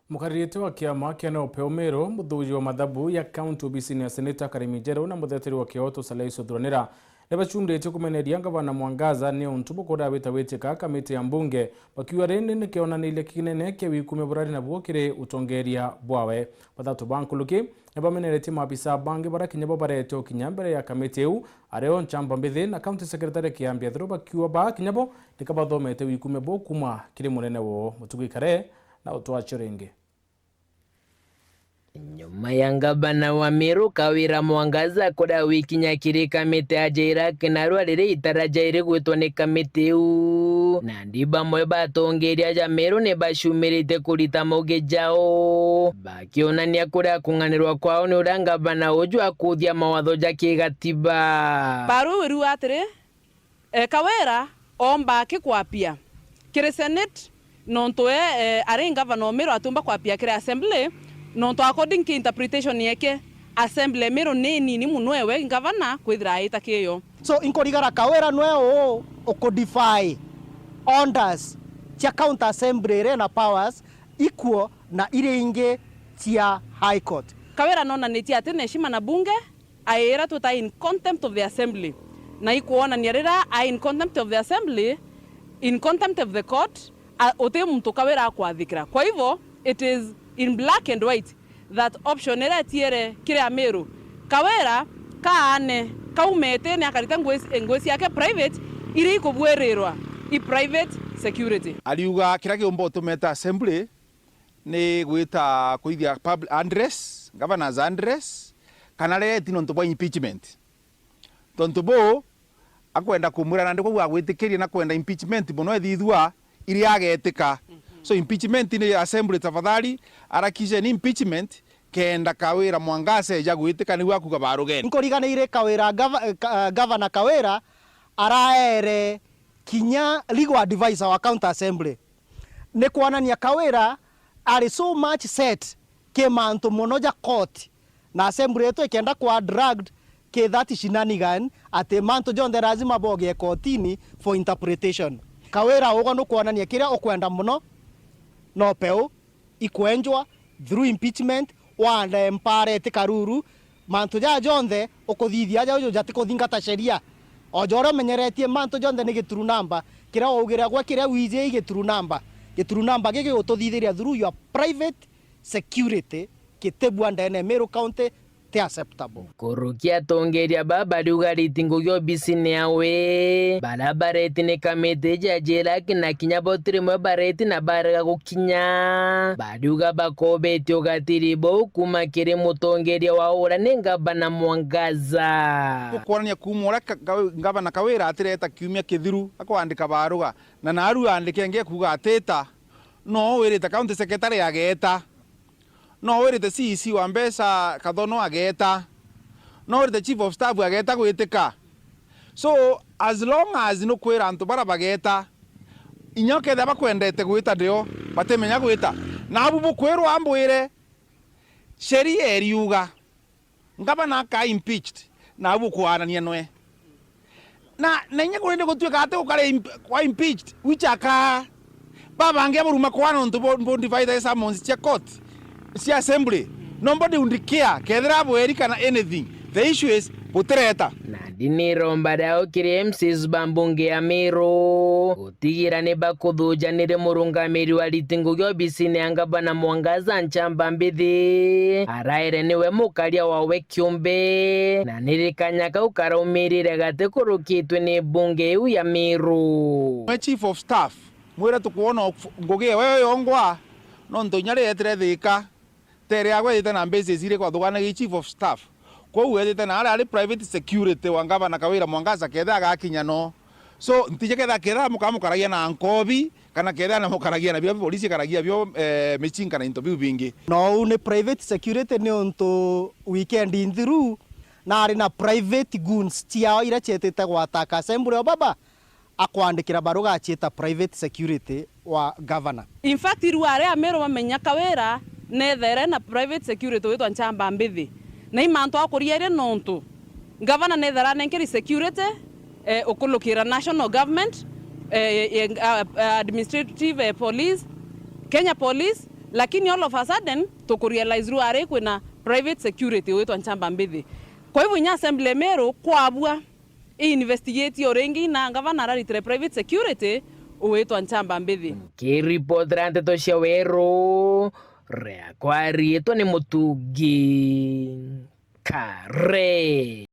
Mukaririete wa kiama kia upeo MERU muthuji wa mathabu ya kaunti obisi-ini ya seneta Karimijero na mutheteri wa Kworota Salaiso Thuranira nibachundite kumeneria gavana Mwangaza ni untu bukora WITIKA kamiti ya mbunge bakiuga rindi ni kionanirie kinene kia WIKUMIA burari nabuo kiri utongeria bwawe bathatu bankuluki nibamenerete maabisa bangi barakinya barete kinya mbere ya kamiti iu areo nchamba mbithi na county secretary kiambia thuru bakiuga bakinyabo nikabathomete WIKUMIA bo kuma kiri munene wo mutugikare na utwacho ringi. Nyuma ya gavana wa MERU Kawira Mwangaza kuda wikinya kiri kamiti ajaira kinarua riri itarajairi gwitwo ni kamiti iu na ndiba mwe batongeria ja MERU ni bashumirite kurita moge jao bakionania kuria kunganirwa kwao ni uria gavana uju akuthia mawatho ja kigatiba baru wiru atiri Kawira omba kikwapia kiri senate nonto ari gavana wa MERU atumba kwapia kiri assembly nonto according to interpretation yake assembly MERU ni muno ewe gavana kwithira aita kiyo so inkorigara Kawira nwe okodify orders cia county assembly na powers equal na ile inge cia high court. Kawira nona neti ati neshima na bunge aira tuta in contempt of the assembly na ikuona nierira in contempt of the assembly in contempt of the court ote mtu Kawira akwathikira. Kwa hivyo it is in black and white that option era tiere kire MERU Kawira kaane kaumete ne akarita ngwesi yake private iri ikubwerirwa i private security. Aliuga kira kiombo tumeta assembly ni gwita kuithia public address governor's address kana reti nonto bo impeachment tonto bo akwenda kumura na ndiko gwitikiria na kwenda impeachment bono ethithua iri agetika. So impeachment ni assembly tafadhali arakije ni impeachment kenda Kawira Mwangaza eja gwitika ni wakuga barugeni nkoriganire Kawira governor Kawira araere kinya legal advisor wa county assembly ne kuanania Kawira are so much set ke manto monoja court na assembly yetu ikenda kwa dragged ke that shenanigan ate manto jonde lazima boge kotini for interpretation. Kawira ugo no kuanania kira okwenda muno no peu ikwenjwa through impeachment wanda empare tikaruru manto ja jonde okuthithia ja ujo jati kuthingata sheria ojoro menyeretie manto jonde ni gituru namba kira ugira gwa kira wije gituru namba gege ututhithiria through your private security kitebwa ndene MERU county te acceptable. Kurukia ATONGERIA BARIUGA ritingugi obisi-ini yawe barabareti ni kamiti jajira kina kinya botiri mwe bareti na bariga gukinya BARIUGA bakobeti ugatiri bo kuma kiri mutongeria wa ura ni gavana Mwangaza kuonania kumura gavana Kawira atireta kiumia kithiru akwandika BARIUGA na naru andike nge kuga ateta no wirita county secretary ageta no wirite CEC wa mbesa kathono ageta no wirite chief of staff ageta gwitika. So as long as no kwira antu bara bageta inyoke thaba kwendete gwita ndio batemenya gwita na abubu kwirwa ambwire sheria eriuga ngabana ka impeached na abu kwanania nwe na nenya kurinde gutwika ate ukare kwa impeached wichaka baba nge buruma kwana ntu bo divide summons cha court si assembly nobody would care kedra bweri kana anything. The issue is putreta na dini romba dao kiri MCs bambunge ya MERU utigira ni bakuthuja nire murungamiri wa ritingugi obisi-ini ya gavana Mwangaza nchamba mbithi araire niwe mukaria wawe kiumbe na nirikanyaka ukaraumirire gate kurukitwe ni bunge iu ya MERU. Chief of staff mwira tukuona ngugi wewe yongwa no ntonyare yetre thika tere agwe ite na mbese zire kwa thugana gi chief of staff kwa uwete na ari private security wa gavana Kawira Mwangaza ketha agakinya no so ntije ketha kera mukamukaragia na nkobi kana ketha na mukaragia na byo polisi karagia byo michinga na interview bingi no une private security ni onto weekend in through na ari na private goons tia ira chetete gwataka assembly o baba akwandikira BARIUGA achita private security wa governor. In fact iruare MERU mamenya Kawira nethere na private security witwa nchamba mbithi na imanto akuriere nontu governor nethera nenkeri security okulukira national government administrative police Kenya police lakini all of a sudden tukurealize ruare kwina private security wetwa nchamba mbithi. Kwa hivyo nya assembly Meru kwabua investigate yorengi na gavana raritire private security wetwa nchamba mbithi. Kiripotera nteto cia Weru rea kwarietwo ni Mutungi Kare.